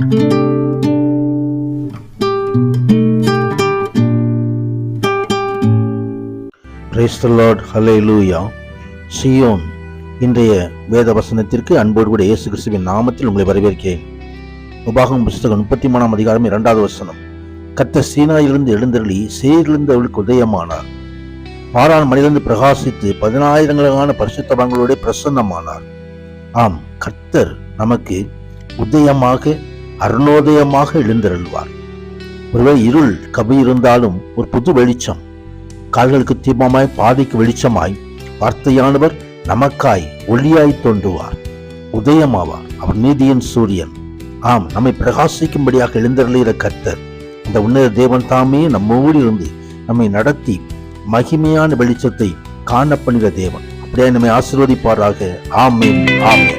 Praise the Lord, ஹல்லேலூயா. சீயோன் இன்றைய வேத வசனத்திற்கு அன்போடு கூட இயேசு கிறிஸ்துவின் நாமத்தில் உங்களை வரவேற்கிறேன். உபாகமம் புத்தகம் 33 அதிகாரம் 2வது வசனம். கர்த்தர் சீனாயிலிருந்து எழுந்தருளி சேயிலிருந்தவர்களுக்கு உதயமானார். பாரான் மனிதந்து பிரகாசித்து 10,000 பரிசுத்தவான்களோட பிரசன்னமானார். ஆம், கர்த்தர் நமக்கு உதயமாக அருணோதயமாக எழுந்தருள்வார். ஒருவேளை இருள் கவி இருந்தாலும் ஒரு புது வெளிச்சம், கால்களுக்கு தீபமாய் பாதைக்கு வெளிச்சமாய் வார்த்தையானவர் நமக்காய் ஒளியாய் தோன்றுவார், உதயமாவார். அவர் நீதியின் சூரியன். ஆம், நம்மை பிரகாசிக்கும்படியாக எழுந்தருளுகிற கர்த்தர், இந்த உன்னத தேவன் தாமே நம்மோடு இருந்து நம்மை நடத்தி மகிமையான வெளிச்சத்தை காண பண்ணுகிற தேவன். அப்படியே நம்மை ஆசீர்வதிப்பாராக. ஆமென், ஆமென்.